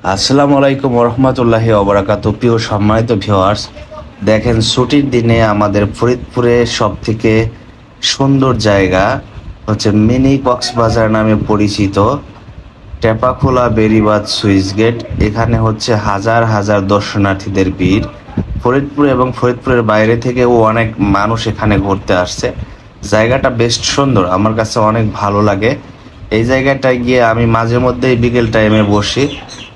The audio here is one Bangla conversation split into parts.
আসসালামু আলাইকুম রহমতুল্লাহি ওবারাকাতুহু। প্রিয় সম্মানিত ভিউয়ার্স, দেখেন ছুটির দিনে আমাদের ফরিদপুরে সব থেকে সুন্দর জায়গা হচ্ছে মিনি কক্সবাজার নামে পরিচিত টেপাখোলা বেড়িবাঁধ সুইচ গেট। এখানে হচ্ছে হাজার হাজার দর্শনার্থীদের ভিড়। ফরিদপুর এবং ফরিদপুরের বাইরে থেকেও অনেক মানুষ এখানে ঘুরতে আসছে। জায়গাটা বেশ সুন্দর, আমার কাছে অনেক ভালো লাগে। এই জায়গাটায় গিয়ে আমি মাঝে মধ্যেই বিকেল টাইমে বসি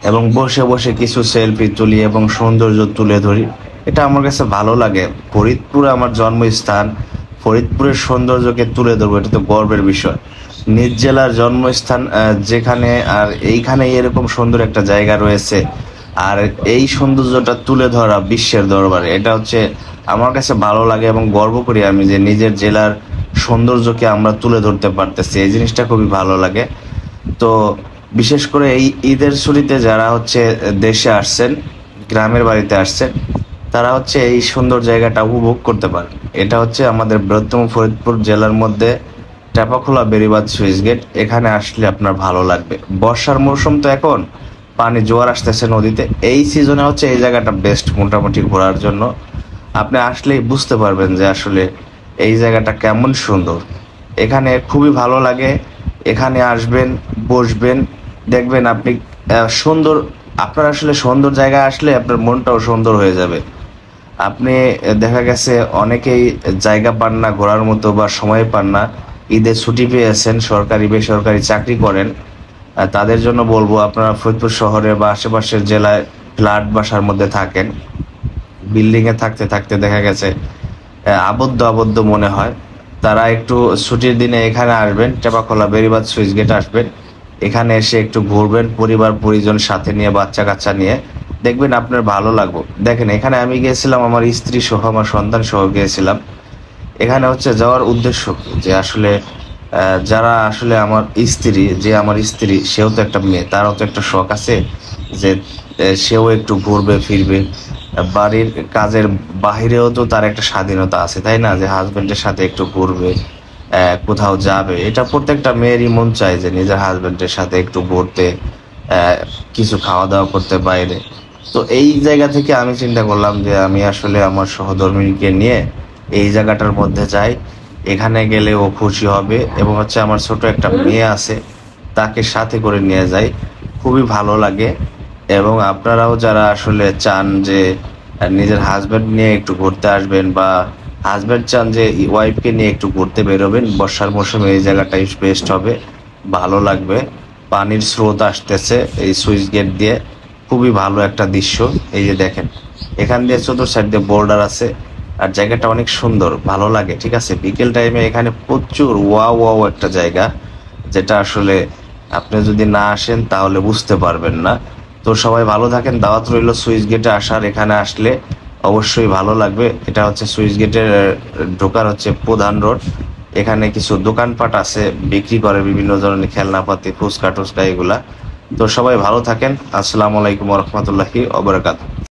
এবং বসে বসে কিছু সেলফি তুলি এবং সৌন্দর্য তুলে ধরি। এটা আমার কাছে ভালো লাগে। ফরিদপুর আমার জন্মস্থান, ফরিদপুরের সৌন্দর্যকে তুলে ধরবো, এটা তো গর্বের বিষয়। নিজ জেলার জন্মস্থান যেখানে, আর এইখানে এরকম সুন্দর একটা জায়গা রয়েছে, আর এই সৌন্দর্যটা তুলে ধরা বিশ্বের দরবারে, এটা হচ্ছে আমার কাছে ভালো লাগে এবং গর্ব করি আমি যে নিজের জেলার সৌন্দর্যকে আমরা তুলে ধরতে পারতেছি। এই জিনিসটা খুবই ভালো লাগে। তো বিশেষ করে এই ঈদের ছুটিতে যারা হচ্ছে দেশে আসছেন, গ্রামের বাড়িতে আসছেন, তারা হচ্ছে এই সুন্দর জায়গাটা উপভোগ করতে পারে। এটা হচ্ছে আমাদের বৃহত্তম ফরিদপুর জেলার মধ্যে টেপাখোলা বেড়িবাঁধ সুইচ গেট। এখানে আসলে আপনার ভালো লাগবে। বর্ষার মৌসুম তো এখন, পানি জোয়ার আসতেছে নদীতে, এই সিজনে হচ্ছে এই জায়গাটা বেস্ট মোটামুটি ঘোরার জন্য। আপনি আসলেই বুঝতে পারবেন যে আসলে এই জায়গাটা কেমন সুন্দর। এখানে খুবই ভালো লাগে। এখানে আসবেন, বসবেন, দেখবেন আপনি সুন্দর। আপনার আসলে সুন্দর জায়গায় আসলে আপনার মনটাও সুন্দর হয়ে যাবে। আপনি দেখা গেছে অনেকেই জায়গা পান না ঘোরার মতো বা সময় পান না, ঈদের ছুটি পেয়েছেন, সরকারি বেসরকারি চাকরি করেন, তাদের জন্য বলবো আপনারা ফরিদপুর শহরে বা আশেপাশের জেলায় ফ্ল্যাট বাসার মধ্যে থাকেন, বিল্ডিংয়ে থাকতে থাকতে দেখা গেছে আবদ্ধ আবদ্ধ মনে হয়, তারা একটু ছুটির দিনে এখানে আসবেন, টেপাখোলা বেড়িবাঁধ সুইচ গেট আসবেন। এখানে এসে একটু ঘুরবেন পরিবার পরিজন সাথে নিয়ে, বাচ্চা কাচ্চা নিয়ে, দেখবেন আপনার ভালো লাগবে। দেখেন এখানে আমি গিয়েছিলাম আমার স্ত্রী সহ, আমার সন্তান সহ গিয়েছিলাম। এখানে হচ্ছে যাওয়ার উদ্দেশ্য কি, যে আসলে যারা আসলে আমার স্ত্রী, যে আমার স্ত্রী সেও তো একটা মেয়ে, তারও তো একটা শখ আছে যে সেও একটু ঘুরবে ফিরবে। বাড়ির কাজের বাহিরেও তো তার একটা স্বাধীনতা আছে, তাই না? যে হাজবেন্ডের সাথে একটু ঘুরবে, কোথাও যাবে। এটা প্রত্যেকটা মেয়েরই মন চায় যে নিজের হাজবেন্ডের সাথে একটু ঘুরতে, কিছু খাওয়া দাওয়া করতে বাইরে। তো এই জায়গা থেকে আমি চিন্তা করলাম যে আমি আসলে আমার সহধর্মিণীকে নিয়ে এই জায়গাটার মধ্যে যাই। এখানে গেলে ও খুশি হবে এবং হচ্ছে আমার ছোট একটা মেয়ে আছে, তাকে সাথে করে নিয়ে যাই, খুবই ভালো লাগে। এবং আপনারাও যারা আসলে চান যে নিজের হাজব্যান্ড নিয়ে একটু ঘুরতে আসবেন, বা হাজব্যান্ড চান যে ওয়াইফকে নিয়ে একটু ঘুরতে বেরোবেন, বর্ষার মৌসুমে এই জায়গাটাই বেস্ট হবে, ভালো লাগবে। পানির স্রোত আসতেছে এই সুইচ গেট দিয়ে, খুবই ভালো একটা দৃশ্য। এই যে দেখেন, এখান দিয়ে চতুর সাইড দিয়ে বোর্ডার আছে, আর জায়গাটা অনেক সুন্দর, ভালো লাগে। ঠিক আছে, বিকেল টাইমে এখানে প্রচুর ওয়াও ওয়াও একটা জায়গা, যেটা আসলে আপনি যদি না আসেন তাহলে বুঝতে পারবেন না। তো সবাই ভালো থাকেন, দাওয়াত রইল সুইচ গেটে আসার। এখানে আসলে অবশ্যই ভালো লাগবে। এটা হচ্ছে সুইচ গেটের ঢোকার হচ্ছে প্রধান রোড। এখানে কিছু দোকানপাট আছে, বিক্রি করে বিভিন্ন ধরনের খেলনাপাতি, ফুচকা টুচকা এগুলা। তো সবাই ভালো থাকেন। আসসালামু আলাইকুম রহমতুল্লাহি ওয়া বারাকাতুহু।